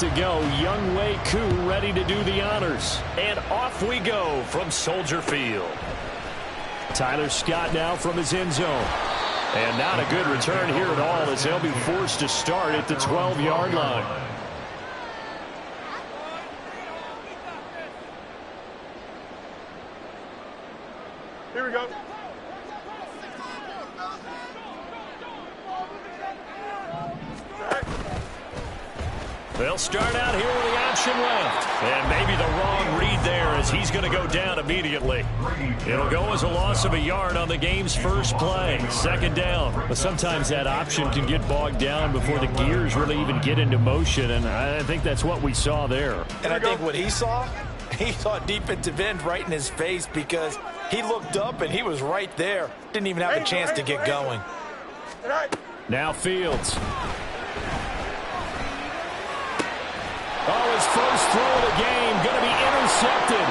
to go. Younghoe Koo ready to do the honors. And off we go from Soldier Field. Tyler Scott now from his end zone. And not a good return here at all as they'll be forced to start at the 12-yard line. Here we go. They'll start out here with the option left. And maybe the wrong read there as he's going to go down immediately. It'll go as a loss of a yard on the game's first play. Second down. But sometimes that option can get bogged down before the gears really even get into motion. And I think that's what we saw there. And I think what he saw defensive end right in his face because he looked up and he was right there. Didn't even have a chance to get going. Now Fields. Oh, his first throw of the game going to be intercepted.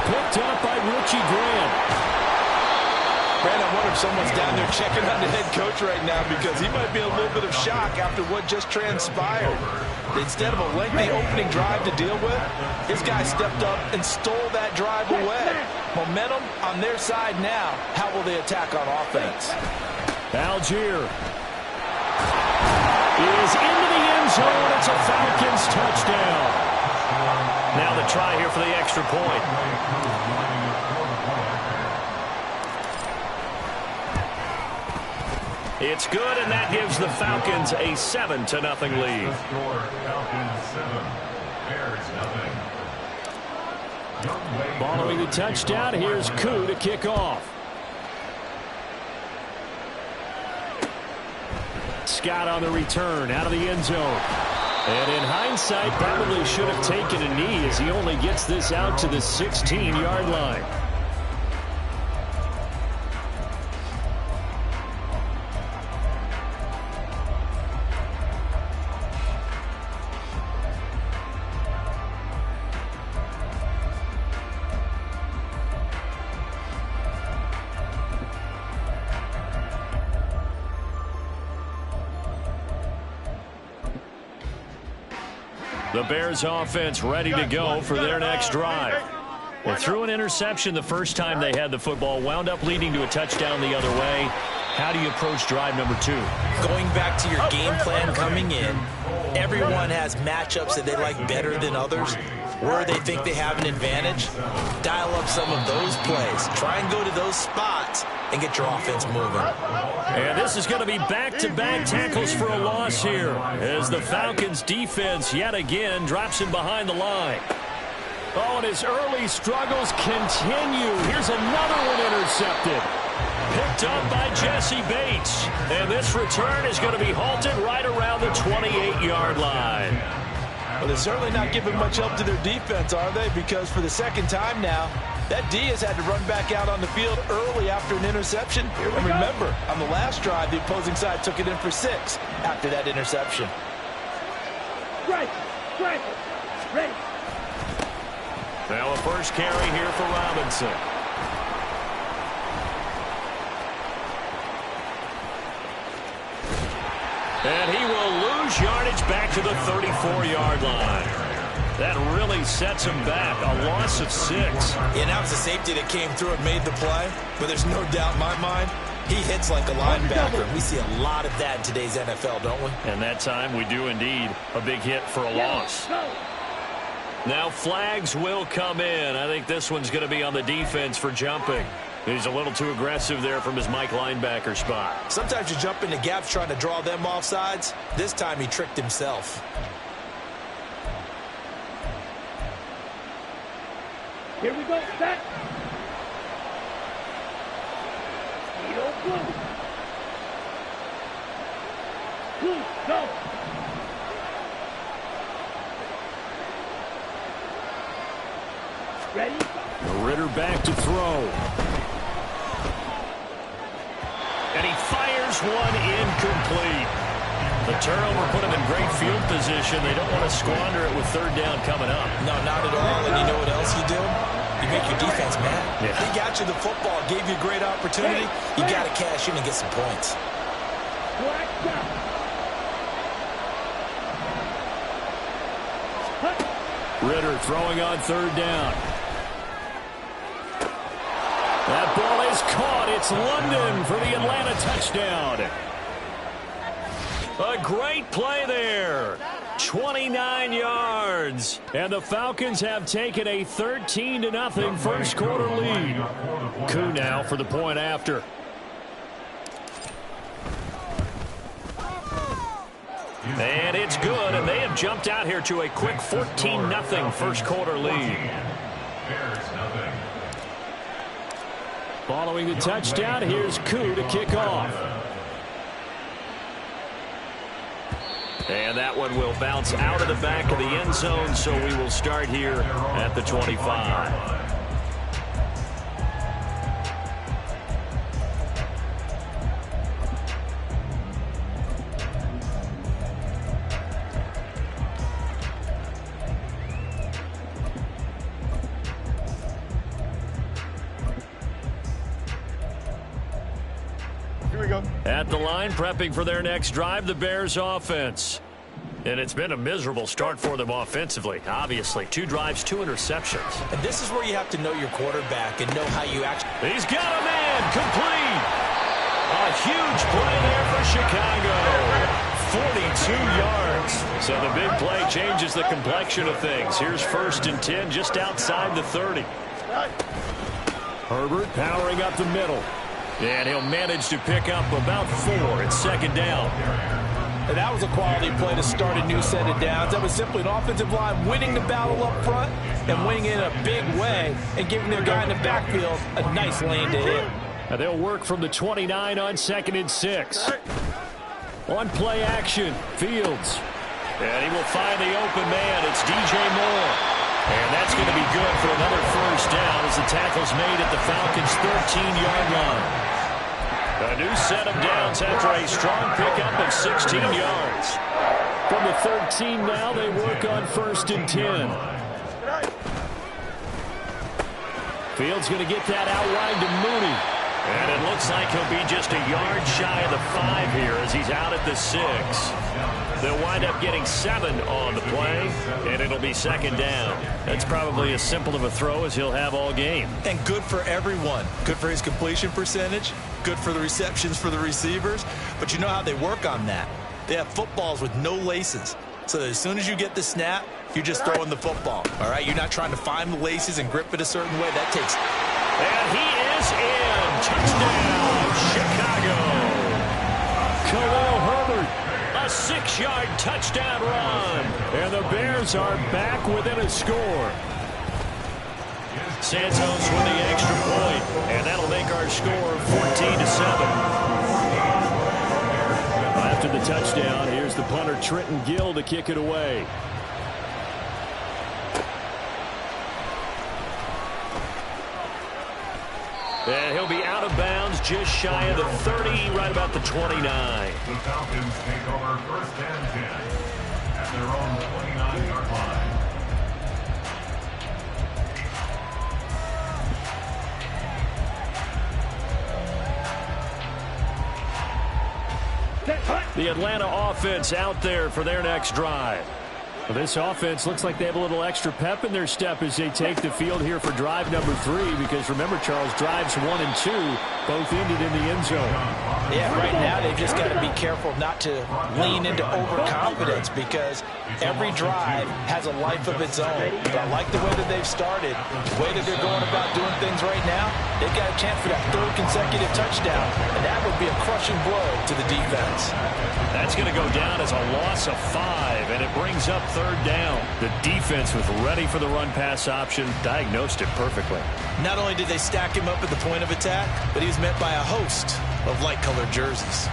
Picked up by Richie Grant. Brandon, I wonder if someone's down there checking on the head coach right now because he might be in a little bit of shock after what just transpired. Instead of a lengthy opening drive to deal with, his guy stepped up and stole that drive away. Momentum on their side now. How will they attack on offense? Algier is into the end zone. It's a Falcons touchdown. Now the try here for the extra point. It's good, and that gives the Falcons a 7-0 lead. Following the touchdown, here's Koo to kick off. Scott on the return out of the end zone. And in hindsight, probably should have taken a knee as he only gets this out to the 16-yard line. The Bears offense ready to go for their next drive. Well, threw an interception the first time they had the football, wound up leading to a touchdown the other way. How do you approach drive number 2? Going back to your game plan coming in, everyone has matchups that they like better than others. Where they think they have an advantage, dial up some of those plays. Try and go to those spots and get your offense moving. And this is going to be back-to-back tackles for a loss here as the Falcons defense yet again drops him behind the line. Oh, and his early struggles continue. Here's another one intercepted. Picked up by Jesse Bates. And this return is going to be halted right around the 28-yard line. Well, they're certainly not giving much help to their defense, are they? Because for the second time now, that D has had to run back out on the field early after an interception. And remember, on the last drive, the opposing side took it in for 6 after that interception. Ready. Now a first carry here for Robinson. And he will lose yardage back to the 34-yard line. That really sets him back. A loss of 6. And that was the safety that came through and made the play. But there's no doubt in my mind, he hits like a linebacker. We see a lot of that in today's NFL, don't we? And that time we do indeed. A big hit for a loss. Now flags will come in. I think this one's going to be on the defense for jumping. He's a little too aggressive there from his Mike linebacker spot. Sometimes you jump into gaps trying to draw them off sides. This time he tricked himself. Here we go, set. Go. Ready? Ritter back to throw. And he fires one incomplete. The turnover put him in great field position. They don't want to squander it with third down coming up. No, not at all. And you know what else you do? You make your defense mad. Yeah. They got you the football, gave you a great opportunity. You got to cash in and get some points. Ritter throwing on third down. That ball is caught. It's London for the Atlanta touchdown. A great play there. 29 yards. And the Falcons have taken a 13-0 first quarter lead. Koo now for the point after. And it's good, and they have jumped out here to a quick 14-0 first quarter lead. Following the touchdown, here's Koo to kick off. And that one will bounce out of the back of the end zone, so we will start here at the 25. At the line, prepping for their next drive, the Bears offense. And it's been a miserable start for them offensively. Obviously, 2 drives, 2 interceptions. And this is where you have to know your quarterback and know how you actually... He's got a man, complete. A huge play there for Chicago. 42 yards. So the big play changes the complexion of things. Here's 1st and 10 just outside the 30. Herbert powering up the middle. And he'll manage to pick up about 4. It's 2nd down. And that was a quality play to start a new set of downs. That was simply an offensive line winning the battle up front and winning it in a big way and giving their guy in the backfield a nice lane to hit. And they'll work from the 29 on 2nd and 6. On play action, Fields. And he will find the open man. It's DJ Moore. And that's going to be good for another 1st down as the tackle's made at the Falcons' 13-yard line. A new set of downs after a strong pickup of 16 yards. From the 13 now, they work on 1st and 10. Fields going to get that out wide to Mooney. And it looks like he'll be just a yard shy of the 5 here as he's out at the 6. They'll wind up getting 7 on the play, and it'll be 2nd down. That's probably as simple of a throw as he'll have all game. And good for everyone. Good for his completion percentage. Good for the receptions for the receivers. But you know how they work on that. They have footballs with no laces. So that as soon as you get the snap, you're just throwing the football. All right? You're not trying to find the laces and grip it a certain way. That takes... And he is in. Touchdown, Chicago. Khalil Herbert. A 6-yard touchdown run. And the Bears are back within a score. Santos with the extra point. And that'll make our score 14-7. After the touchdown, here's the punter Trenton Gill to kick it away. And he'll be out of bounds just shy of the 30, right about the 29. The Falcons take over 1st and 10 at their own 29-yard line. The Atlanta offense out there for their next drive. Well, this offense looks like they have a little extra pep in their step as they take the field here for drive number 3, because remember, Charles, drives 1 and 2 both ended in the end zone. Yeah, right now they've just got to be careful not to lean into overconfidence, because every drive has a life of its own. But I like the way that they've started, the way that they're going about doing things right now. They've got a chance for that 3rd consecutive touchdown, and that would be a crushing blow to the defense. That's going to go down as a loss of 5, and it brings up 3rd down. The defense was ready for the run-pass option, diagnosed it perfectly. Not only did they stack him up at the point of attack, but he was met by a host of light-colored jerseys.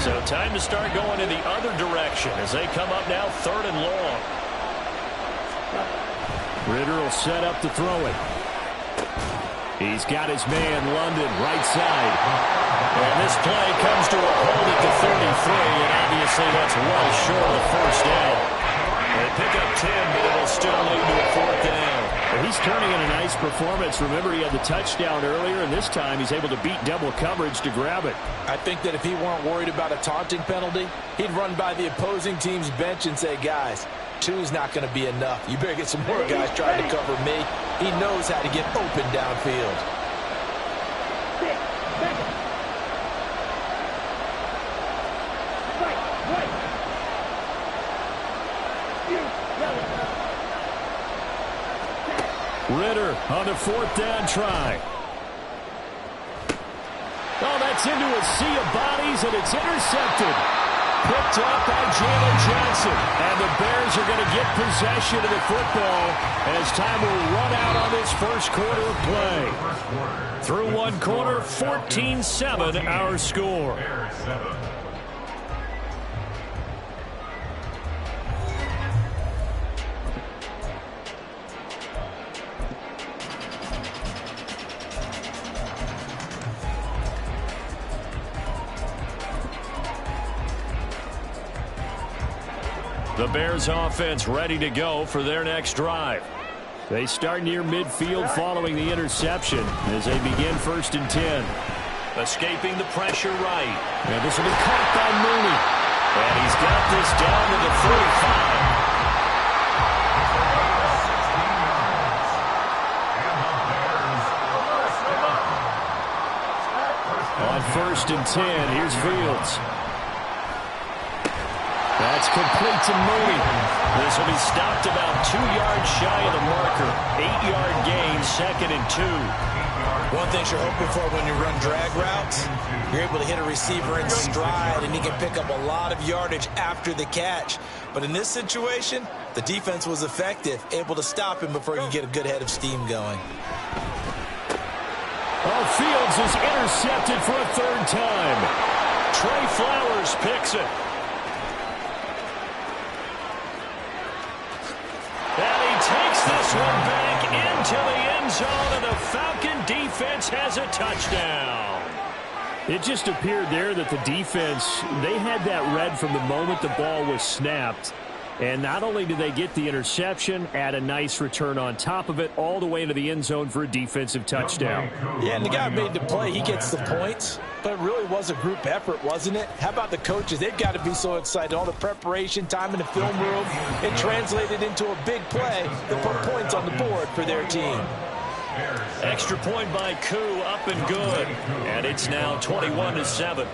So time to start going in the other direction as they come up now 3rd and long. Ritter will set up to throw it. He's got his man, London, right side. And this play comes to a hold at the 33, and obviously that's well short of the 1st down. They pick up 10, but it'll still lead to a 4th down. he's turning in a nice performance. Remember, he had the touchdown earlier, and this time he's able to beat double coverage to grab it. I think that if he weren't worried about a taunting penalty, he'd run by the opposing team's bench and say, guys, 2's not going to be enough. You better get some more guys trying to cover me. He knows how to get open downfield. Ritter on the 4th down try. Oh, that's into a sea of bodies, and it's intercepted. Picked up by Jalen Johnson. And the Bears are going to get possession of the football as time will run out on this first quarter of play. Through one quarter, 14-7 our score. The Bears offense ready to go for their next drive. They start near midfield following the interception as they begin 1st and 10. Escaping the pressure right. And this will be caught by Mooney. And he's got this down to the 35. On 1st and 10, here's Fields. That's complete to Mooney. This will be stopped about 2 yards shy of the marker. 8-yard gain, 2nd and 2. One thing you're hoping for when you run drag routes, you're able to hit a receiver in stride, and he can pick up a lot of yardage after the catch. But in this situation, the defense was effective, able to stop him before he could get a good head of steam going. Oh, Fields is intercepted for a 3rd time. Trey Flowers picks it. This one back into the end zone, and the Falcon defense has a touchdown. It just appeared there that the defense, they had that read from the moment the ball was snapped. And not only did they get the interception, add a nice return on top of it, all the way into the end zone for a defensive touchdown. Yeah, and the guy made the play. He gets the points, but it really was a group effort, wasn't it? How about the coaches? They've got to be so excited. All the preparation, time in the film room, it translated into a big play that put points on the board for their team. Extra point by Koo, up and good. And it's now 21-7.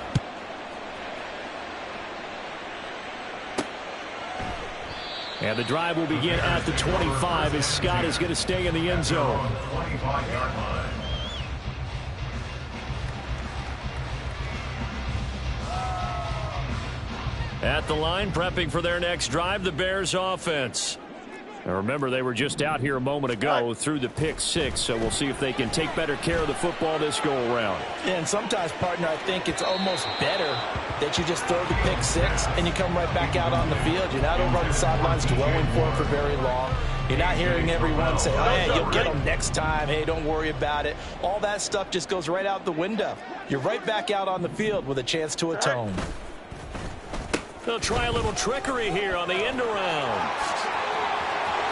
And the drive will begin at the 25 as Scott is going to stay in the end zone. At the line, prepping for their next drive, the Bears offense. Now remember, they were just out here a moment ago through the pick 6, so we'll see if they can take better care of the football this go-around. Yeah, and sometimes, partner, I think it's almost better that you just throw the pick 6 and you come right back out on the field. You're not over on the sidelines dwelling for it for very long. You're not hearing everyone say, oh, yeah, you'll get them next time. Hey, don't worry about it. All that stuff just goes right out the window. You're right back out on the field with a chance to atone. They'll try a little trickery here on the end around.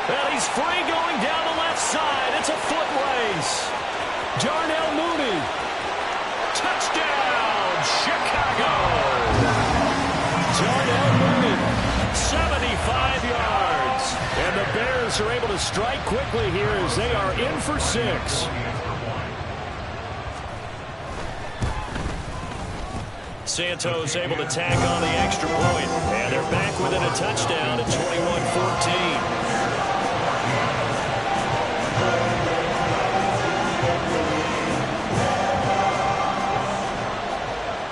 Well, he's free going down the left side. It's a foot race. Darnell Mooney. Touchdown, Chicago. Darnell Mooney, 75 yards. And the Bears are able to strike quickly here as they are in for 6. Santos able to tack on the extra point. And they're back within a touchdown at 21-14.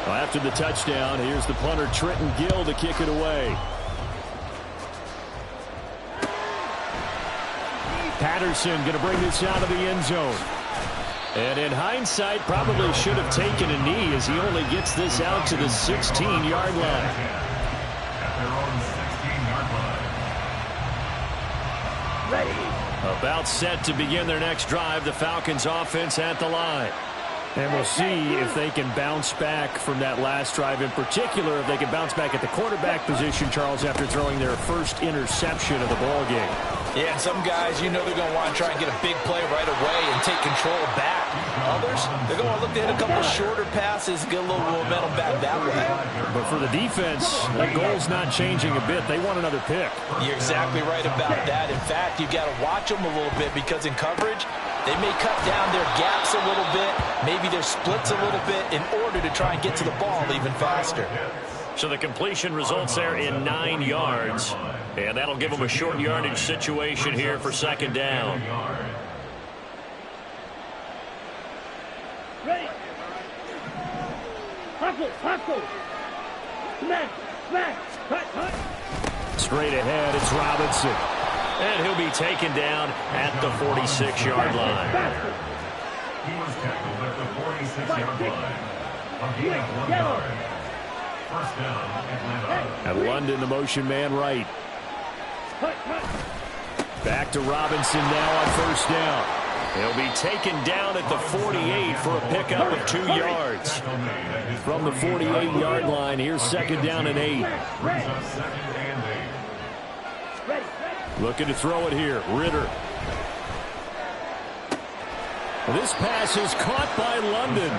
After the touchdown, here's the punter, Trenton Gill, to kick it away. Patterson going to bring this out of the end zone. And in hindsight, probably should have taken a knee as he only gets this out to the 16-yard line. Ready. About set to begin their next drive, the Falcons offense at the line. And we'll see if they can bounce back from that last drive, in particular if they can bounce back at the quarterback position, Charles, after throwing their first interception of the ball game. Yeah, and some guys, you know they're going to want to try and get a big play right away and take control back. Others, they're going to look to hit a couple shorter passes, get a little momentum back that way. But for the defense, the goal's not changing a bit. They want another pick. You're exactly right about that. In fact, you've got to watch them a little bit because in coverage, they may cut down their gaps a little bit, maybe their splits a little bit in order to try and get to the ball even faster. So the completion results there in 9 yards. And that'll give them a short yardage situation here for second down. Ready. Hustle. Smash. Cut. Straight ahead, it's Robinson. And he'll be taken down at the 46-yard line. He was tackled at the 46-yard line. A gain of 1 yard. First down, Atlanta. And London, the motion man right. Cut. Back to Robinson now on first down. He'll be taken down at the 48 for a pickup of 2 yards. From the 48-yard line, here's second down and 8. Brings up second and 8. Looking to throw it here. Ritter. This pass is caught by London.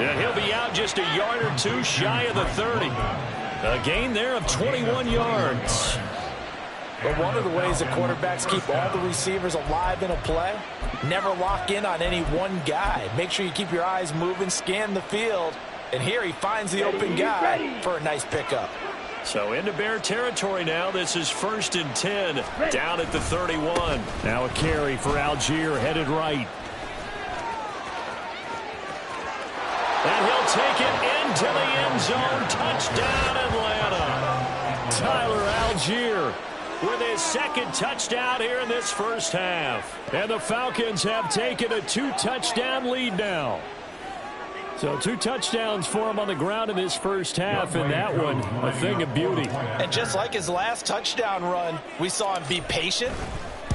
And he'll be out just a yard or two shy of the 30. A gain there of 21 yards. But one of the ways that quarterbacks keep all the receivers alive in a play, never lock in on any one guy. Make sure you keep your eyes moving, scan the field. And here he finds the open guy for a nice pickup. So into Bear territory now. This is 1st and 10 down at the 31. Now a carry for Algier headed right. And he'll take it into the end zone. Touchdown, Atlanta. Tyler Algier with his second touchdown here in this first half. And the Falcons have taken a 2-touchdown lead now. So 2 touchdowns for him on the ground in this first half, and that one a thing of beauty. And just like his last touchdown run, we saw him be patient.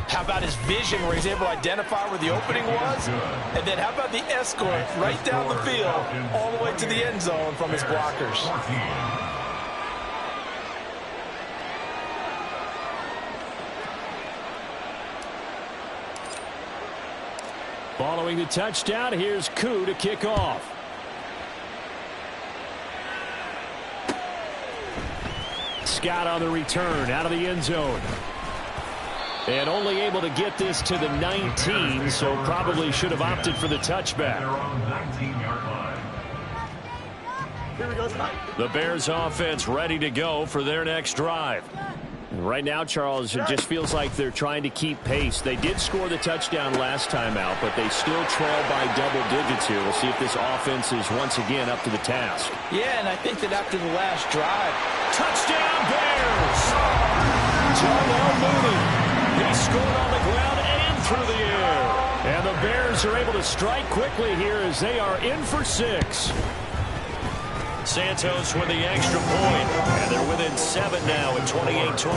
How about his vision where he's able to identify where the opening was? And then how about the escort right down the field all the way to the end zone from his blockers? Following the touchdown, here's Koo to kick off. Scott on the return out of the end zone. And only able to get this to the 19, so probably should have opted for the touchback. The Bears offense ready to go for their next drive. Right now, Charles, it just feels like they're trying to keep pace. They did score the touchdown last time out, but they still trail by double digits here. We'll see if this offense is once again up to the task. Yeah, and I think that after the last drive, touchdown Bears! Darnell Mooney. He scored on the ground and through the air. And the Bears are able to strike quickly here as they are in for 6. Santos with the extra point, and they're within 7 now at 28-21.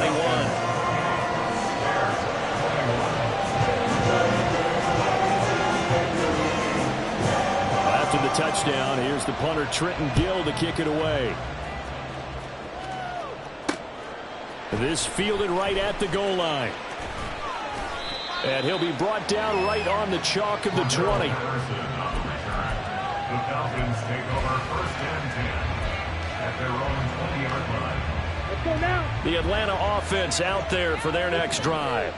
After the touchdown, here's the punter Trenton Gill to kick it away. This fielded right at the goal line. And he'll be brought down right on the chalk of the 20. The Falcons take over 1st and 10 at their own 20-yard line. Let's go now. The Atlanta offense out there for their next drive.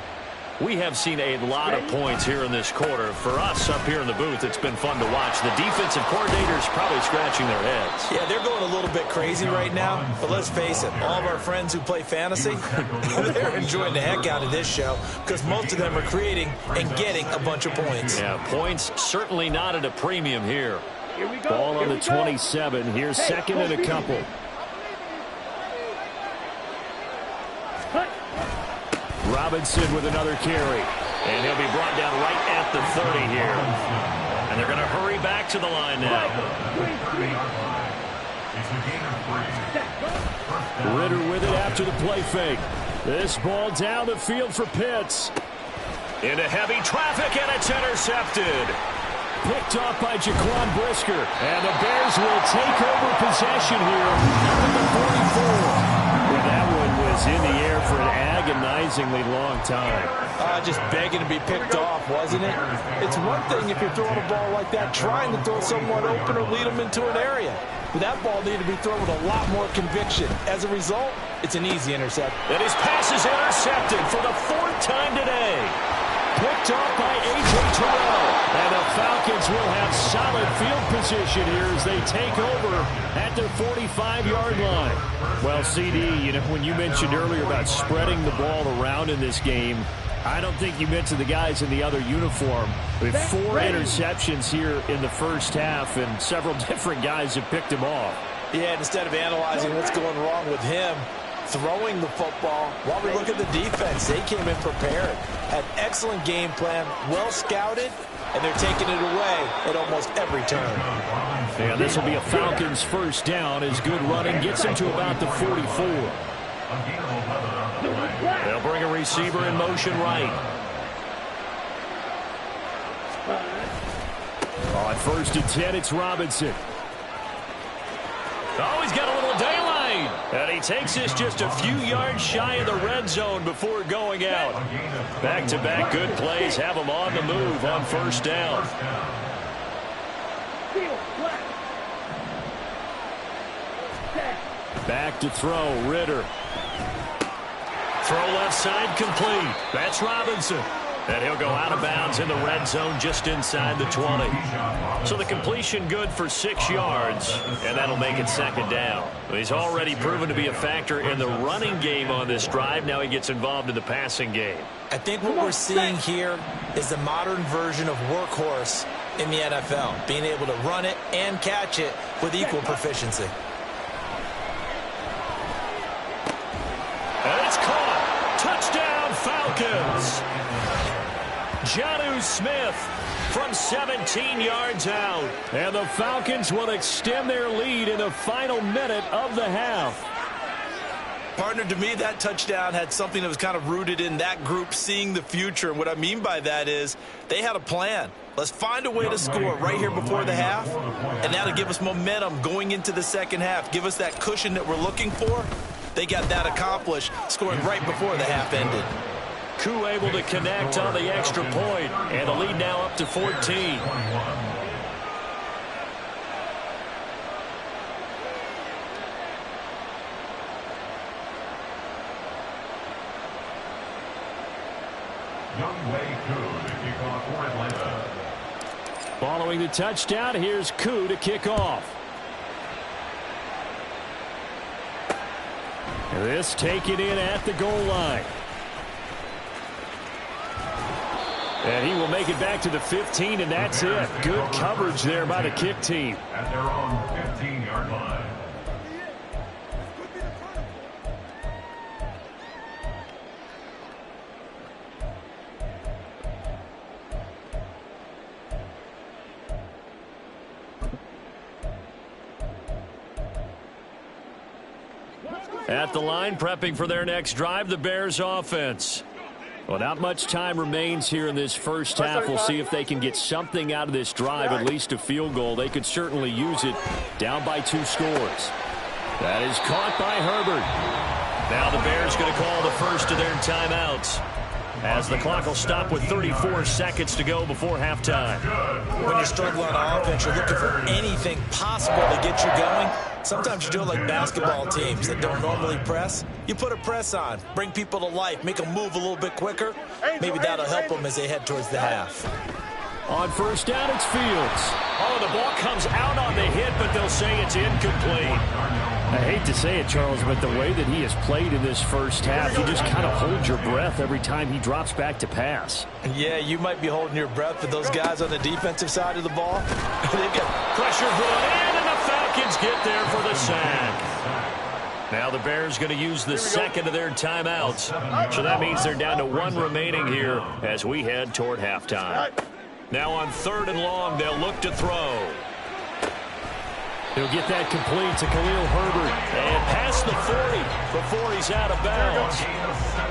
We have seen a lot of points here in this quarter. For us up here in the booth, it's been fun to watch. The defensive coordinators probably scratching their heads. Yeah, they're going a little bit crazy right now. But let's face it, all of our friends who play fantasy, they're enjoying the heck out of this show because most of them are creating and getting a bunch of points. Yeah, points certainly not at a premium here. Here we go. Ball on the 27. Here's second and a couple. Robinson with another carry. And he'll be brought down right at the 30 here. And they're going to hurry back to the line now. Ritter with it after the play fake. This ball down the field for Pitts. Into heavy traffic, and it's intercepted. Picked off by Jaquan Brisker. And the Bears will take over possession here at the 44. Well, that one was in the air for an agonizingly long time. Just begging to be picked off, wasn't it? It's one thing if you're throwing a ball like that, trying to throw someone open or lead them into an area. But that ball needed to be thrown with a lot more conviction. As a result, it's an easy intercept. And his pass is intercepted for the 4th time today. Picked off by A.J. Terrell. And the Falcons will have solid field position here as they take over at their 45-yard line. Well, CD, you know, when you mentioned earlier about spreading the ball around in this game, I don't think you mentioned the guys in the other uniform. With 4 interceptions here in the first half, and several different guys have picked him off. Yeah, instead of analyzing what's going wrong with him, throwing the football, while we look at the defense, they came in prepared. Had excellent game plan, well scouted, and they're taking it away at almost every turn. Yeah, this will be a Falcons first down as good running gets him to about the 44. They'll bring a receiver in motion right. On 1st and 10, it's Robinson. Oh, he's got a little daylight. And he takes this just a few yards shy of the red zone before going out. Back-to-back good plays have him on the move on 1st down. Back to throw, Ritter. Throw left side complete. That's Robinson. And he'll go out of bounds in the red zone just inside the 20. So the completion good for 6 yards, and that'll make it 2nd down. He's already proven to be a factor in the running game on this drive. Now he gets involved in the passing game. I think what we're seeing here is the modern version of workhorse in the NFL, being able to run it and catch it with equal proficiency. And it's caught. Touchdown, Falcons. Jonnu Smith from 17 yards out. And the Falcons will extend their lead in the final minute of the half. Partner, to me, that touchdown had something that was kind of rooted in that group seeing the future. And what I mean by that is they had a plan. Let's find a way to score right here before the half, and that'll give us momentum going into the 2nd half, give us that cushion that we're looking for. They got that accomplished, scoring right before the half ended. Koo able to connect on the extra point, and the lead now up to 14. Following the touchdown, here's Koo to kick off. This taken in at the goal line. And he will make it back to the 15, and that's it. Good coverage there by the kick team. At their own 15-yard line. At the line, prepping for their next drive, the Bears offense. Well, not much time remains here in this first half. We'll see if they can get something out of this drive, at least a field goal. They could certainly use it, down by 2 scores. That is caught by Herbert. Now the Bears going to call the first of their timeouts, as the clock will stop with 34 seconds to go before halftime. When you're struggling on offense, you're looking for anything possible to get you going. Sometimes you do it like basketball teams that don't normally press. You put a press on, bring people to life, make them move a little bit quicker. Maybe that'll help them as they head towards the half. On 1st down, it's Fields. Oh, the ball comes out on the hit, but they'll say it's incomplete. I hate to say it, Charles, but the way that he has played in this first half, you just kind of hold your breath every time he drops back to pass. Yeah, you might be holding your breath, but those guys on the defensive side of the ball, they get pressure brought in, and the Falcons get there for the sack. Now the Bears going to use the second of their timeouts. So that means they're down to 1 remaining here as we head toward halftime. Now on 3rd and long, they'll look to throw. He'll get that complete to Khalil Herbert and past the 40 before he's out of bounds.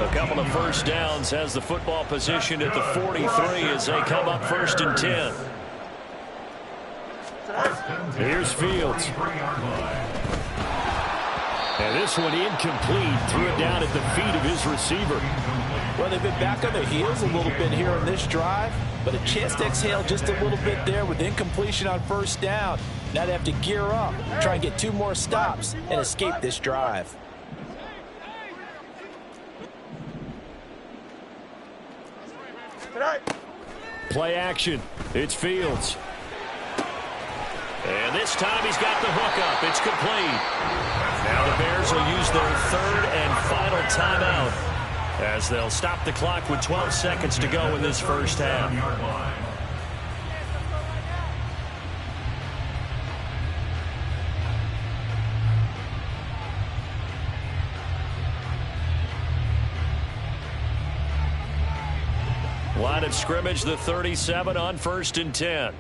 A couple of first downs has the football position at the 43 as they come up 1st and 10. Here's Fields. And this one incomplete. Threw it down at the feet of his receiver. Well, they've been back on their heels a little bit here in this drive, but a chance to exhale just a little bit there with incompletion on first down. Now they have to gear up, try and get 2 more stops, and escape this drive. Play action. It's Fields. And this time he's got the hook up. It's complete. Now the Bears will use their 3rd and final timeout as they'll stop the clock with 12 seconds to go in this first half. Line of scrimmage, the 37 on 1st and 10.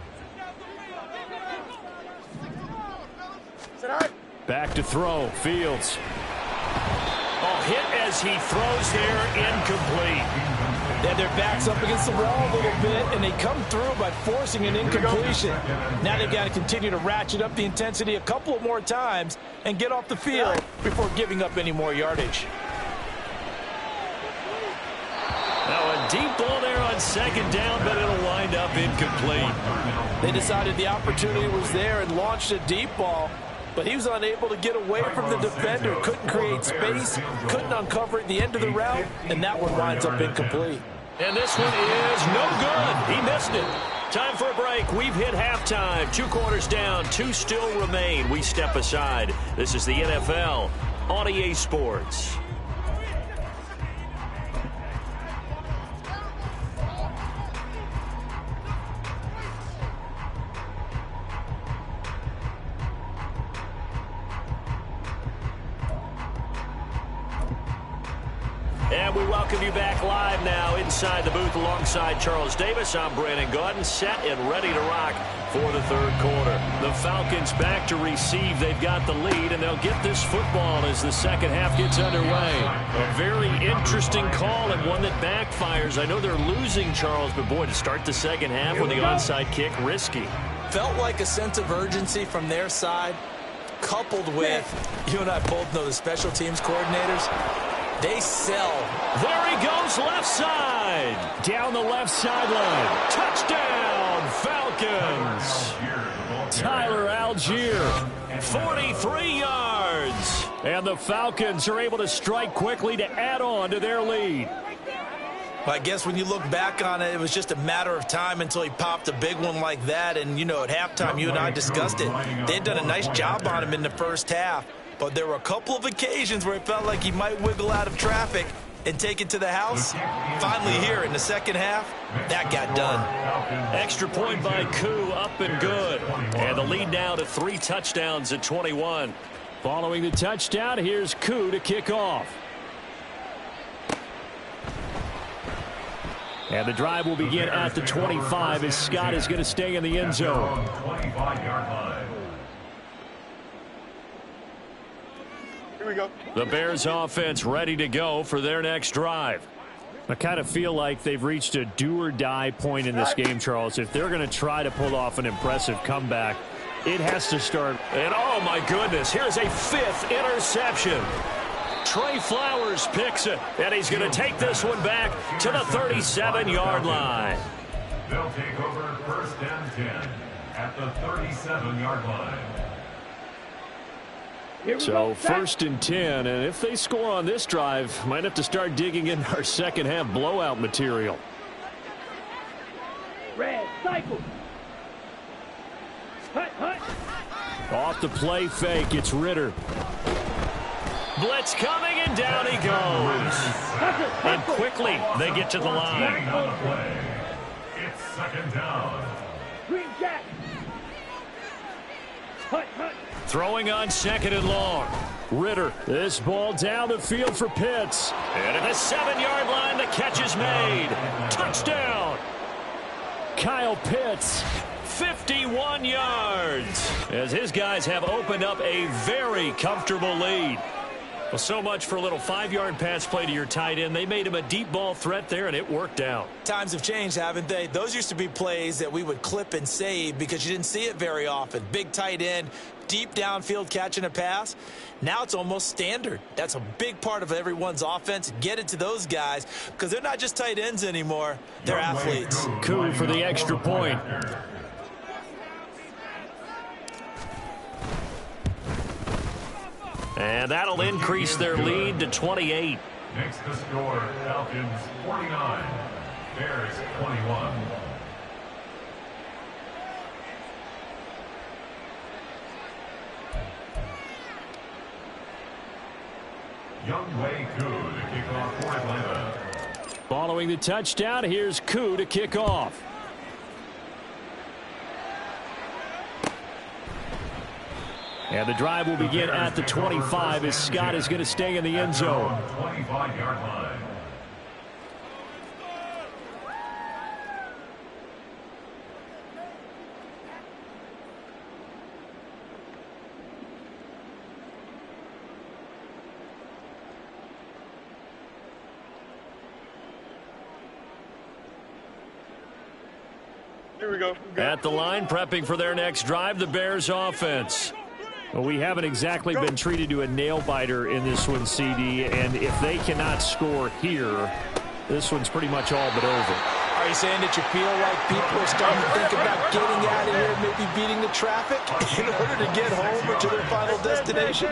Back to throw. Fields. Oh, hit as he throws there, incomplete. Then their back's up against the wall a little bit, and they come through by forcing an incompletion. Now they've got to continue to ratchet up the intensity a couple of more times and get off the field before giving up any more yardage. Now a deep ball there on 2nd down, but it'll wind up incomplete. They decided the opportunity was there and launched a deep ball, but he was unable to get away from the defender. Couldn't create space, couldn't uncover at the end of the route, and that one winds up incomplete. And this one is no good. He missed it. Time for a break. We've hit halftime. 2 quarters down, 2 still remain. We step aside. This is the NFL on EA Sports. And we welcome you back live now inside the booth alongside Charles Davis. I'm Brandon Gaudin, set and ready to rock for the 3rd quarter. The Falcons back to receive. They've got the lead, and they'll get this football as the 2nd half gets underway. A very interesting call and one that backfires. I know they're losing, Charles, but boy, to start the 2nd half with the onside kick, risky. Felt like a sense of urgency from their side, coupled with, you and I both know the special teams coordinators, they sell. There he goes, left side. Down the left sideline. Touchdown, Falcons. Tyler Algier, 43 yards. And the Falcons are able to strike quickly to add on to their lead. Well, I guess when you look back on it, it was just a matter of time until he popped a big one like that. And, you know, at halftime, you and I discussed it. They had done a nice job on him in the first half. But there were a couple of occasions where it felt like he might wiggle out of traffic and take it to the house. Finally here in the 2nd half, that got done. Extra point by Koo, up and good. And the lead now to 3 touchdowns at 21. Following the touchdown, here's Koo to kick off. And the drive will begin at the 25 as Scott is going to stay in the end zone. 25-yard line. Here we go. The Bears offense ready to go for their next drive. I kind of feel like they've reached a do-or-die point in this game, Charles. If they're going to try to pull off an impressive comeback, it has to start. And oh my goodness, here's a 5th interception. Trey Flowers picks it, and he's going to take this one back to the 37-yard line. They'll take over 1st and 10 at the 37-yard line. So 1st and 10, and if they score on this drive, might have to start digging in our 2nd half blowout material. Red, cycle. Hut, hut. Off the play fake, it's Ritter. Blitz coming, and down he goes. And quickly, they get to the line. On the play, it's 2nd down. Green jack. Hut, hut. Throwing on 2nd and long. Ritter, this ball down the field for Pitts. And at the 7-yard line, the catch is made. Touchdown. Kyle Pitts, 51 yards. As his guys have opened up a very comfortable lead. Well, so much for a little 5-yard pass play to your tight end. They made him a deep ball threat there, and it worked out. Times have changed, haven't they? Those used to be plays that we would clip and save because you didn't see it very often. Big tight end, deep downfield catching a pass. Now it's almost standard. That's a big part of everyone's offense. Get it to those guys because they're not just tight ends anymore. They're athletes. Koo for the extra point. And that'll increase their lead to 28. Next to score, Falcons 49, Bears 21. Younghoe Koo to kick off for Atlanta. Following the touchdown, here's Koo to kick off. And the drive will begin at the 25 as Scott is going to stay in the end zone. 25-yard line. Here we go. At the line, prepping for their next drive, the Bears offense. Well, we haven't exactly been treated to a nail-biter in this one, CD, and if they cannot score here, this one's pretty much all but over. Are you saying that you feel like people are starting to think about getting out of here, maybe beating the traffic in order to get home or to their final destination?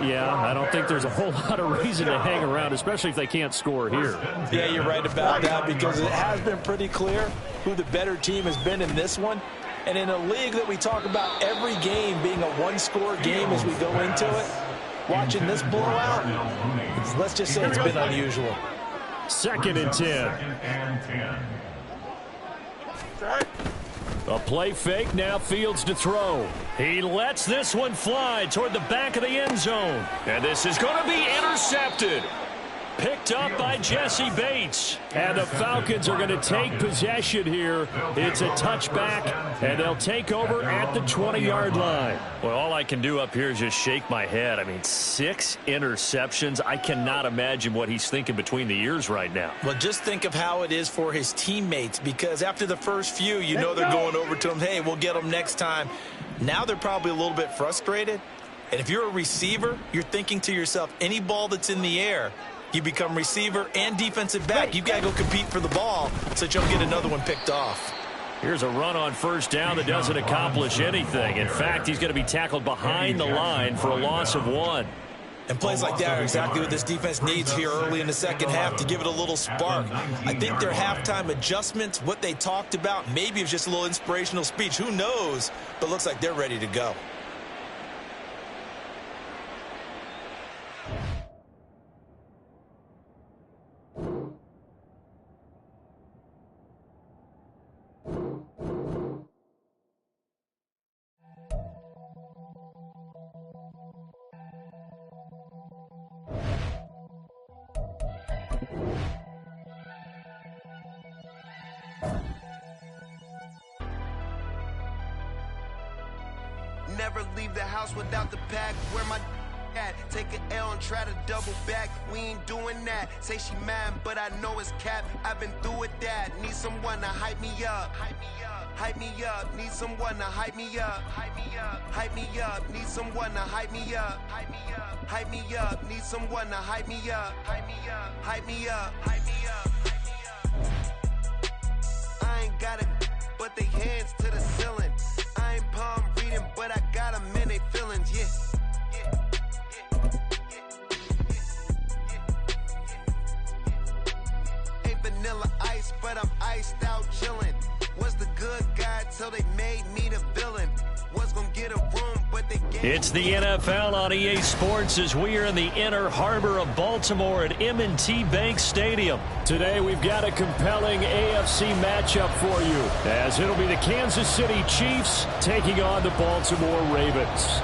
Yeah, I don't think there's a whole lot of reason to hang around, especially if they can't score here. Yeah, you're right about that because it has been pretty clear who the better team has been in this one. And in a league that we talk about every game being a one-score game as we go into it, watching this blowout, let's just say it's been unusual. 2nd and 10. A play fake, now Fields to throw. He lets this one fly toward the back of the end zone. And this is going to be intercepted. Picked up by Jesse Bates. And the Falcons are going to take possession here. It's a touchback, and they'll take over at the 20-yard line. Well, all I can do up here is just shake my head. I mean, 6 interceptions. I cannot imagine what he's thinking between the ears right now. Well, just think of how it is for his teammates, because after the first few, you know they're going over to him, hey, we'll get them next time. Now they're probably a little bit frustrated. And if you're a receiver, you're thinking to yourself, any ball that's in the air, you become receiver and defensive back. You've got to go compete for the ball so that you'll get another one picked off. Here's a run on first down that doesn't accomplish anything. In fact, he's going to be tackled behind the line for a loss of 1. And plays like that are exactly what this defense needs here early in the second half to give it a little spark. I think their halftime adjustments, what they talked about, maybe it was just a little inspirational speech. Who knows? But it looks like they're ready to go. Never leave the house without the pack. Where my at? Take an L and try to double back. We ain't doing that. Say she mad, but I know it's cap. I've been through with that. Need someone to hype me up. Hype me up. Hype me up. Need someone to hype me up. Hype me up. Hype me up. Need someone to hype me up. Hype me up. Hype me up. Need someone to hype me up. Hype me up. Hype me up. Hype me up. Hype me up. I ain't got it, but they hands to the ceiling. I ain't palm reading, but I got them in they feelings, yeah. Ain't vanilla ice, but I'm iced out chillin'. Was the good guy till they made me the villain. Was gonna get a room, but they gave. It's the NFL on EA Sports as we are in the inner harbor of Baltimore at M&T Bank Stadium. Today we've got a compelling AFC matchup for you, as it'll be the Kansas City Chiefs taking on the Baltimore Ravens.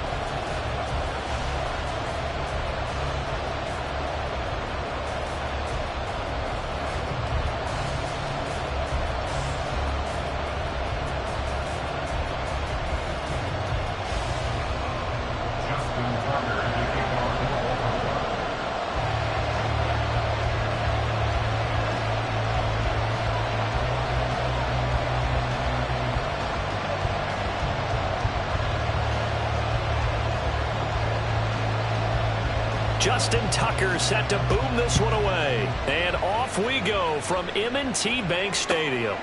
Justin Tucker set to boom this one away. And off we go from M&T Bank Stadium.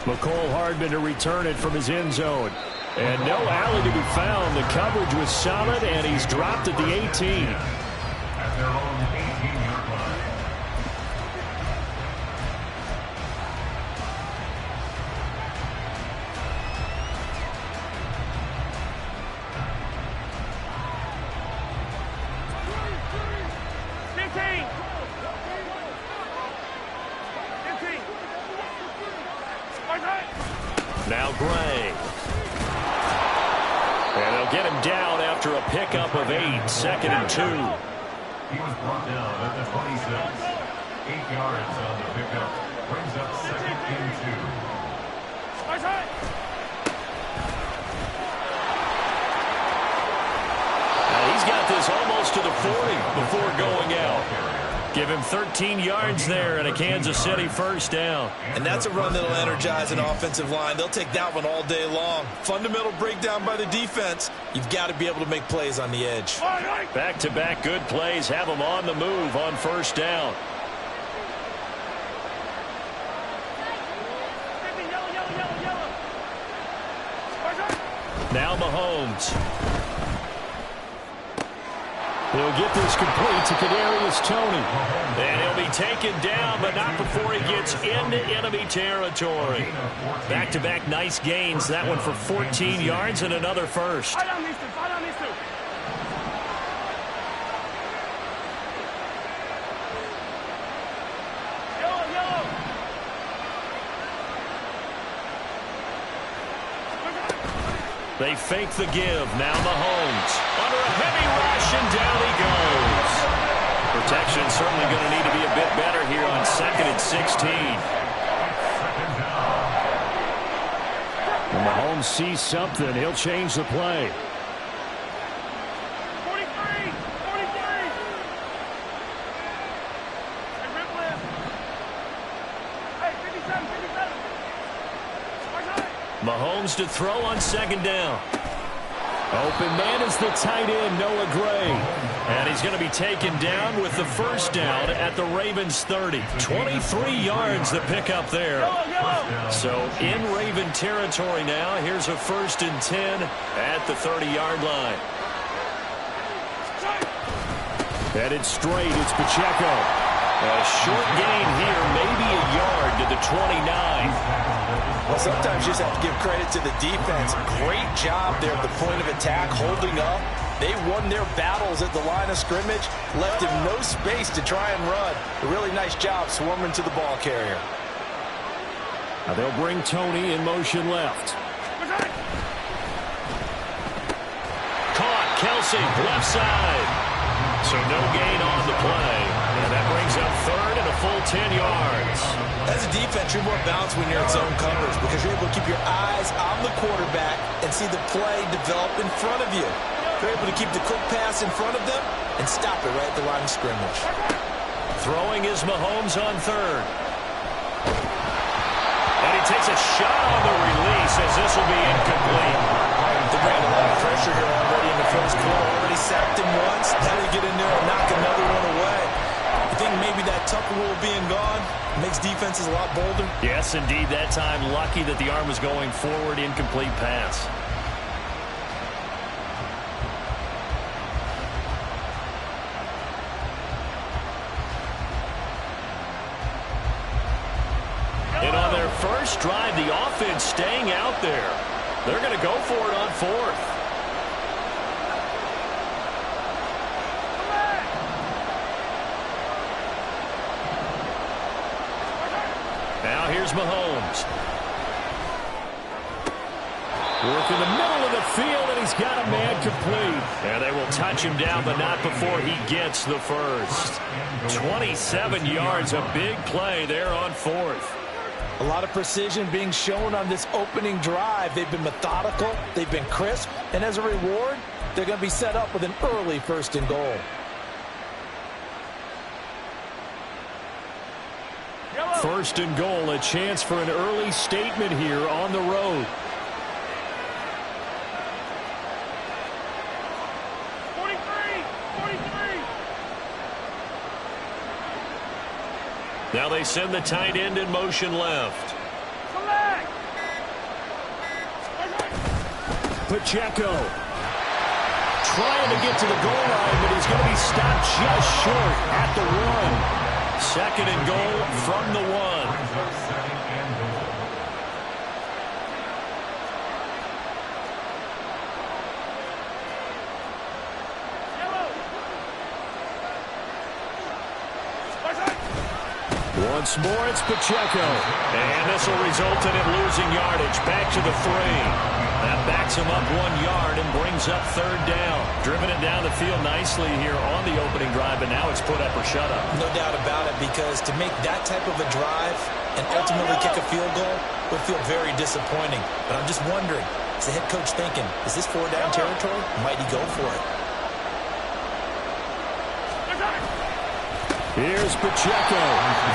McCole Hardman to return it from his end zone. And no alley to be found. The coverage was solid, and he's dropped at the 18. At their own 18-yard line. Now Gray. And they'll get him down after a pickup of 8, 2nd and 2. He was brought down at the 26. 8 yards on the pickup. Brings up 2nd and 2. Now he's got this almost to the 40 before going out. Give him 13 yards there and a Kansas City first down. And that's a run that'll energize an offensive line. They'll take that one all day long. Fundamental breakdown by the defense. You've got to be able to make plays on the edge. Back-to-back good plays have them on the move on first down. Now Mahomes. He'll get this complete to Kadarius Toney. And he'll be taken down, but not before he gets into enemy territory. Back-to-back nice gains. That one for 14 yards and another first. They fake the give. Now Mahomes. Under a heavy rush, and down he goes. Protection certainly going to need to be a bit better here on 2nd and 16. When Mahomes sees something, he'll change the play. 43! Hey, 57! Mahomes to throw on 2nd down. Open man is the tight end, Noah Gray. And he's going to be taken down with the first down at the Ravens 30. 23 yards the pickup there. So in Raven territory now. Here's a 1st and 10 at the 30-yard line. Headed straight, it's Pacheco. A short gain here, maybe a yard to the 29. Well, sometimes you just have to give credit to the defense. Great job there at the point of attack, holding up. They won their battles at the line of scrimmage, left him no space to try and run. A really nice job swarming to the ball carrier. Now they'll bring Toney in motion left. Caught, Kelsey, left side. So no gain on the play. And that brings up 3rd and a full 10 yards. As a defense, you're more balanced when you're in zone coverage because you're able to keep your eyes on the quarterback and see the play develop in front of you. You're able to keep the quick pass in front of them and stop it right at the line of scrimmage. Throwing is Mahomes on 3rd. And he takes a shot on the release as this will be incomplete. They're bringing a lot of pressure here already in the first quarter. Already sacked him once. Now they get in there and knock another one away. I think maybe that Tucker rule being gone makes defenses a lot bolder. Yes, indeed. That time, lucky that the arm was going forward. Incomplete pass. And on their first drive, the offense staying out there. They're going to go for it on 4th. Now here's Mahomes. Work in the middle of the field, and he's got a man complete. And they will touch him down, but not before he gets the first. 27 yards, a big play there on 4th. A lot of precision being shown on this opening drive. They've been methodical, they've been crisp, and as a reward, they're going to be set up with an early 1st and goal. First and goal, a chance for an early statement here on the road. 43! Now they send the tight end in motion left. Pacheco trying to get to the goal line, but he's going to be stopped just short at the 1. Second and goal from the 1. Once more, it's Pacheco. And this will result in him losing yardage. Back to the 3. That backs him up 1 yard and brings up third down. Driven it down the field nicely here on the opening drive, and now it's put up or shut up. No doubt about it, because to make that type of a drive and ultimately kick a field goal would feel very disappointing. But I'm just wondering, is the head coach thinking, is this 4-down territory? Might he go for it? Here's Pacheco.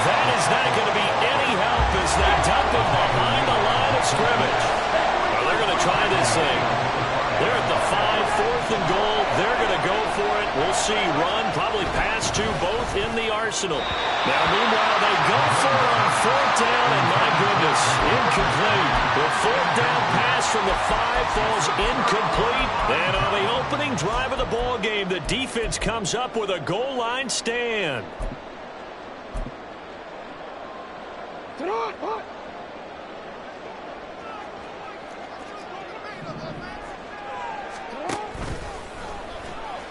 That is not going to be any help as they dump him behind the line of scrimmage. Well, they're going to try this thing. They're at the 5, 4th and goal. They're going to go for it. We'll see. Run, probably pass to both in the arsenal. Now, meanwhile, they go for it on 4th down, and my goodness, incomplete. The 4th down pass from the 5 falls incomplete. And on the opening drive of the ball game, the defense comes up with a goal line stand.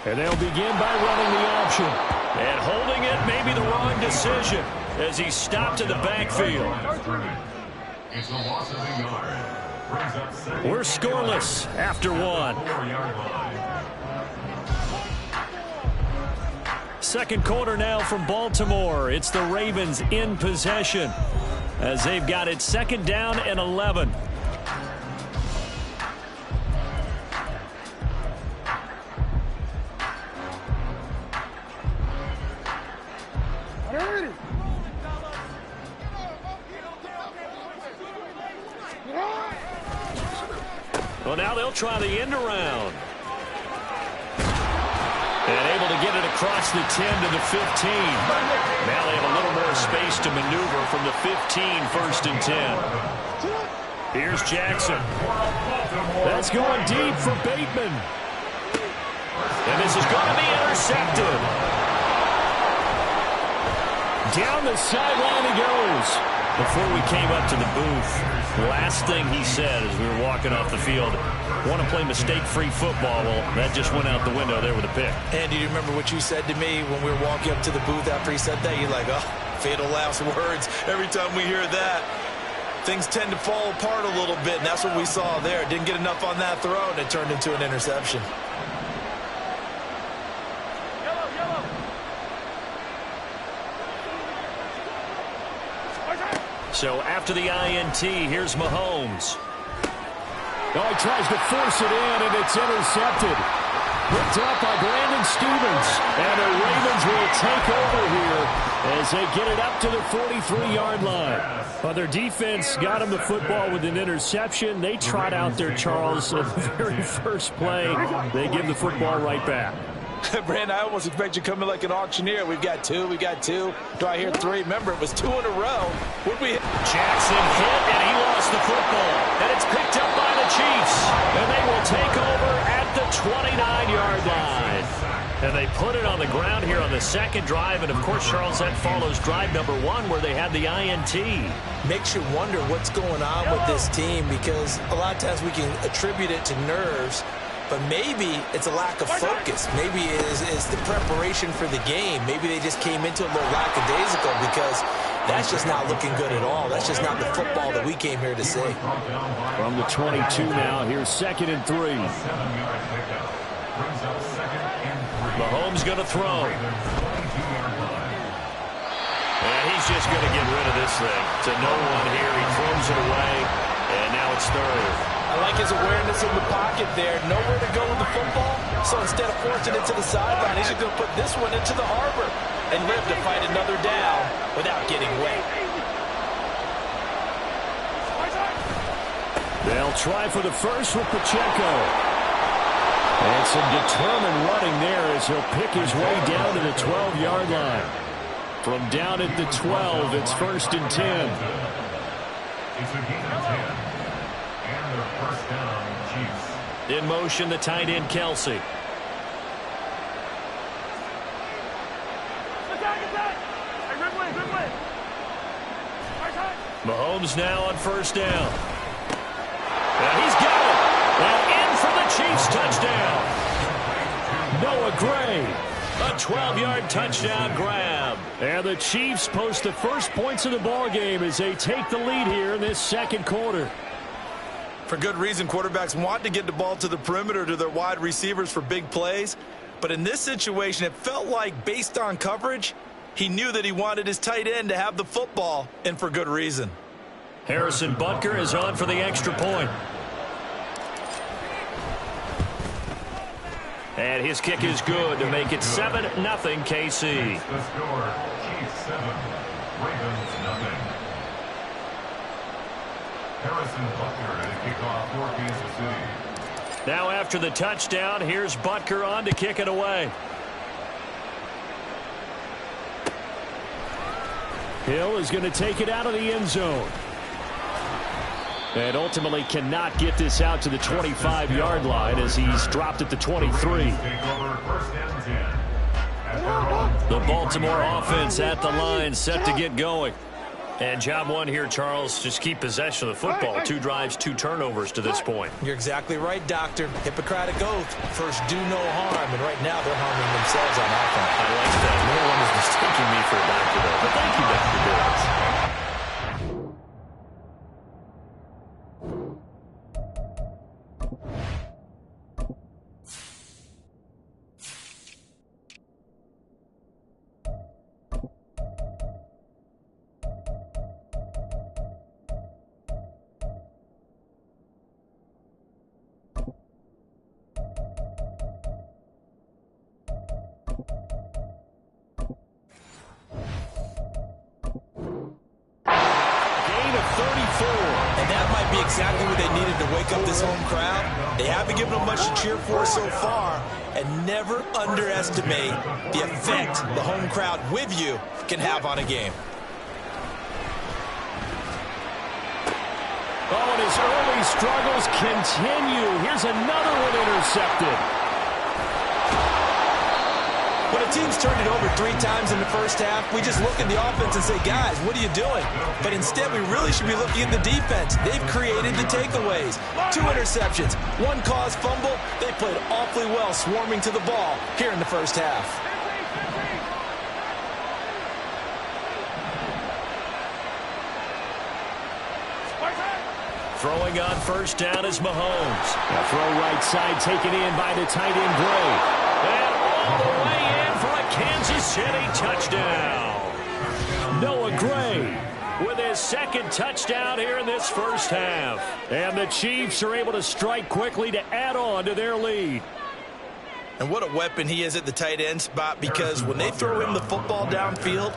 And they'll begin by running the option. And holding it may be the wrong decision as he's stopped in the backfield. It's a loss of a yard. Brings up second. We're scoreless after 1. 4-yard line. Second quarter now from Baltimore. It's the Ravens in possession as they've got it 2nd down and 11. Well, now they'll try the end around. And able to get it across the 10 to the 15. Now they have a little more space to maneuver from the 15, 1st and 10. Here's Jackson. That's going deep for Bateman. And this is going to be intercepted. Down the sideline he goes. Before we came up to the booth, the last thing he said as we were walking off the field, want to play mistake-free football. Well, that just went out the window there with a pick. And do you remember what you said to me when we were walking up to the booth after he said that? You're like, oh, fatal last words. Every time we hear that, things tend to fall apart a little bit, and that's what we saw there. Didn't get enough on that throw, and it turned into an interception. So after the INT, here's Mahomes. Oh, he tries to force it in, and it's intercepted. Picked up by Brandon Stevens. And the Ravens will take over here as they get it up to the 43-yard line. Well, their defense got them the football with an interception. They trot out there, Charles, at the very first play. They give the football right back. Brand, I almost expect you to come in like an auctioneer. We've got 2, we got 2. Do I hear 3? Remember, it was 2 in a row. Would we? Jackson hit, and he lost the football. And it's picked up by the Chiefs. And they will take over at the 29-yard line. And they put it on the ground here on the 2nd drive. And, of course, Charles, that follows drive number 1 where they had the INT. Makes you wonder what's going on with this team, because a lot of times we can attribute it to nerves. But maybe it's a lack of focus. Maybe it's the preparation for the game. Maybe they just came into it a little lackadaisical, because that's just not looking good at all. That's just not the football that we came here to see. From the 22 now, here's 2nd and 3. Mahomes going to throw. And he's just going to get rid of this thing. To no one here. He throws it away, and now it's 3rd. I like his awareness in the pocket there. Nowhere to go with the football. So instead of forcing it to the sideline, he's just going to put this one into the harbor and live to fight another down without getting wet. They'll try for the first with Pacheco. And some determined running there as he'll pick his way down to the 12-yard line. From down at the 12, it's 1st and 10. It's a gain of 10. And their first down, Chiefs. In motion, the tight end, Kelsey. Mahomes now on 1st down. And he's got it. And in for the Chiefs touchdown. Noah Gray. A 12-yard touchdown grab. And the Chiefs post the first points of the ballgame as they take the lead here in this second quarter. For good reason, quarterbacks want to get the ball to the perimeter to their wide receivers for big plays. But in this situation, it felt like based on coverage, he knew that he wanted his tight end to have the football, and for good reason. Harrison Butker is on for the extra point. And his kick is good to make it 7-0 KC. The score, Chiefs 7, Ravens 0. Harrison Butker at a kickoff for Kansas City. Now after the touchdown, here's Butker on to kick it away. Hill is going to take it out of the end zone. And ultimately cannot get this out to the 25-yard line as he's dropped at the 23. The Baltimore offense at the line, set to get going. And job one here, Charles, just keep possession of the football. 2 drives, 2 turnovers to this point. You're exactly right, Doctor. Hippocratic oath. First, do no harm. And right now, they're harming themselves on offense. I like that. No one is mistaking me for a doctor, though. But thank you, Dr. Diggs. Exactly what they needed to wake up this home crowd. They haven't given them much to cheer for so far, and never underestimate the effect the home crowd with you can have on a game. Oh, and his early struggles continue. Here's another one intercepted. When a team's turned it over 3 times in the first half, we just look at the offense and say, guys, what are you doing? But instead, we really should be looking at the defense. They've created the takeaways. 2 interceptions, 1 caused fumble. They played awfully well swarming to the ball here in the first half. Throwing on 1st down is Mahomes. A throw right side taken in by the tight end Gray. And all the way in for a Kansas City touchdown. Noah Gray with his 2nd touchdown here in this first half. And the Chiefs are able to strike quickly to add on to their lead. And what a weapon he is at the tight end spot, because when they throw him the football downfield,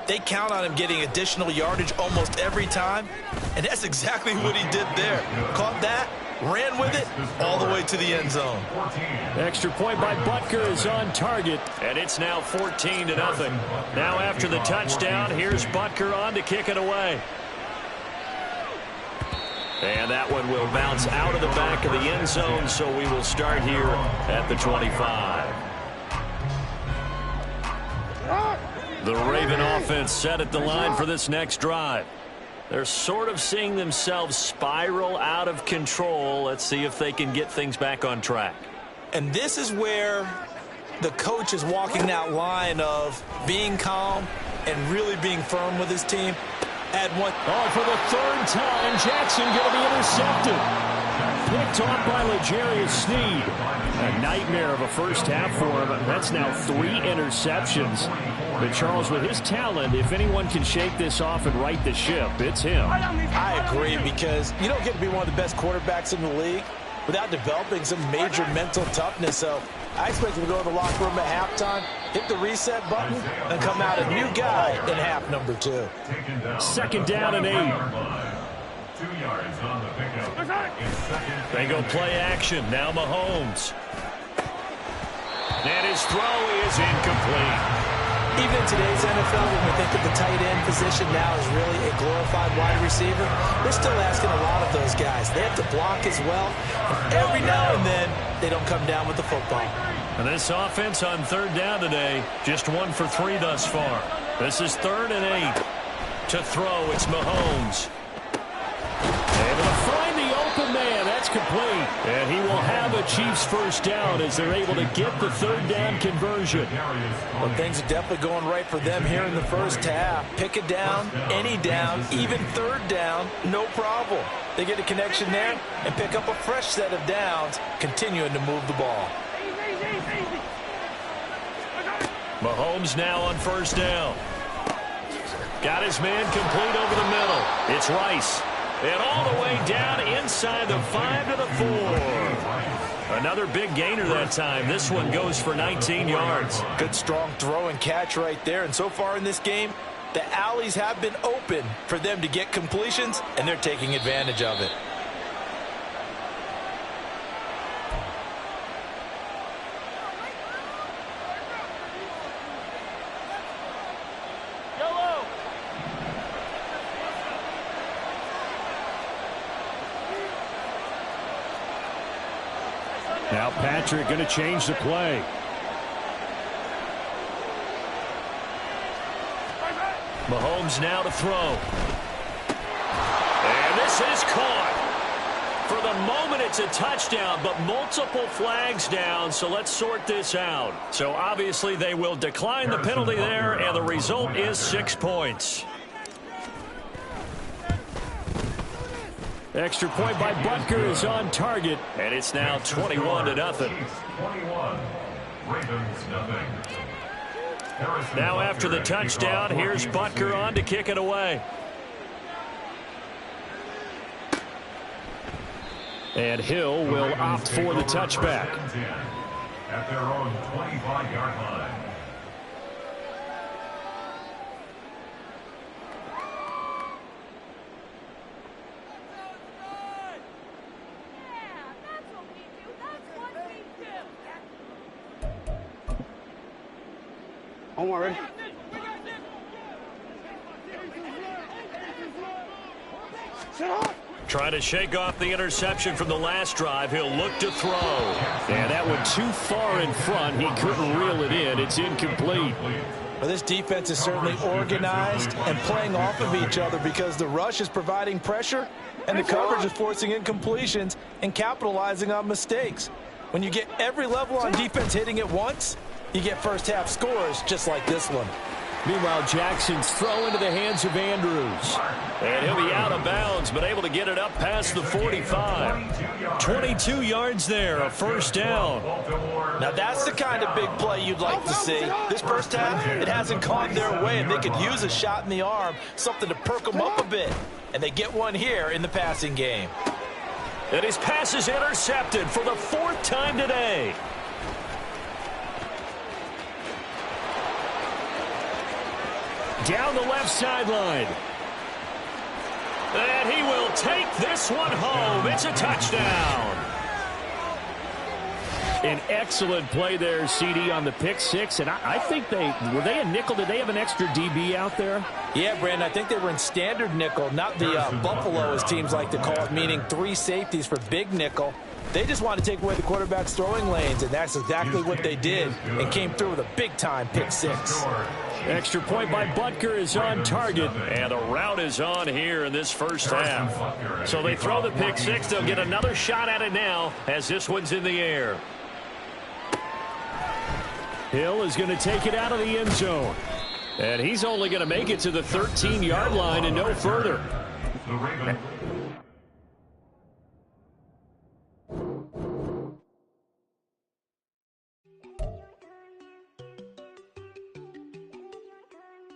they count on him getting additional yardage almost every time. And that's exactly what he did there. Caught that, ran with it, all the way to the end zone. Extra point by Butker is on target, and it's now 14-0. Now after the touchdown, here's Butker on to kick it away. And that one will bounce out of the back of the end zone, so we will start here at the 25. The Raven offense set at the line for this next drive. They're sort of seeing themselves spiral out of control. Let's see if they can get things back on track. And this is where the coach is walking that line of being calm and really being firm with his team. Add one. Oh, for the 3rd time, Jackson going to be intercepted. Picked off by L'Jarius Sneed. A nightmare of a first half for him. That's now 3 interceptions. But Charles, with his talent, if anyone can shake this off and right the ship, it's him. I agree, because you don't get to be one of the best quarterbacks in the league without developing some major mental toughness. So I expect him to go to the locker room at halftime, hit the reset button, and come out a new guy in half number 2. 2nd down and 8. 2 yards on the pickup. They go play action. Now Mahomes. And his throw is incomplete. Even in today's NFL, when we think of the tight end position now as really a glorified wide receiver, we're still asking a lot of those guys. They have to block as well. And every now and then, they don't come down with the football. And this offense on 3rd down today, just 1 for 3 thus far. This is 3rd and 8. To throw, it's Mahomes. Able to find the open man. That's complete. And he will have a Chiefs first down as they're able to get the 3rd down conversion. Well, things are definitely going right for them here in the first half. Pick a down, any down, even 3rd down, no problem. They get a connection there and pick up a fresh set of downs, continuing to move the ball. Mahomes now on 1st down. Got his man complete over the middle. It's Rice. And all the way down inside the 5 to the 4. Another big gainer that time. This one goes for 19 yards. Good strong throw and catch right there. And so far in this game, the alleys have been open for them to get completions, and they're taking advantage of it. Now Patrick going to change the play. Mahomes now to throw. And this is caught. For the moment, it's a touchdown, but multiple flags down, so let's sort this out. So obviously they will decline the penalty there, and the result is 6 points. Extra point by Butker is on target, and it's now 21-0. 21. Ravens nothing. Now after the touchdown, here's Butker on to kick it away. And Hill will opt for the touchback. At their own 25-yard line. I'm already. Trying to shake off the interception from the last drive. He'll look to throw. And that one too far in front. He couldn't reel it in. It's incomplete. Well, this defense is certainly organized and playing off of each other because the rush is providing pressure and the coverage is forcing incompletions and capitalizing on mistakes. When you get every level on defense hitting at once, you get first half scores just like this one. Meanwhile, Jackson's throw into the hands of Andrews. And he'll be out of bounds, but able to get it up past the 45. 22 yards there, a first down. Now that's the kind of big play you'd like to see. This first half, it hasn't gone their way, and they could use a shot in the arm, something to perk them up a bit. And they get one here in the passing game. And his pass is intercepted for the 4th time today. Down the left sideline. And he will take this one home. It's a touchdown. An excellent play there, CD, on the pick six. And I think were they a nickel? Did they have an extra DB out there? Yeah, Brandon, I think they were in standard nickel, not the Buffalo, as teams like to call it, meaning 3 safeties for big nickel. They just want to take away the quarterback's throwing lanes, and that's exactly what they did and came through with a big-time pick six. Extra point by Butker is on target, and the route is on here in this first half. So they throw the pick six. They'll get another shot at it now as this one's in the air. Hill is going to take it out of the end zone. And he's only going to make it to the 13-yard line and no further.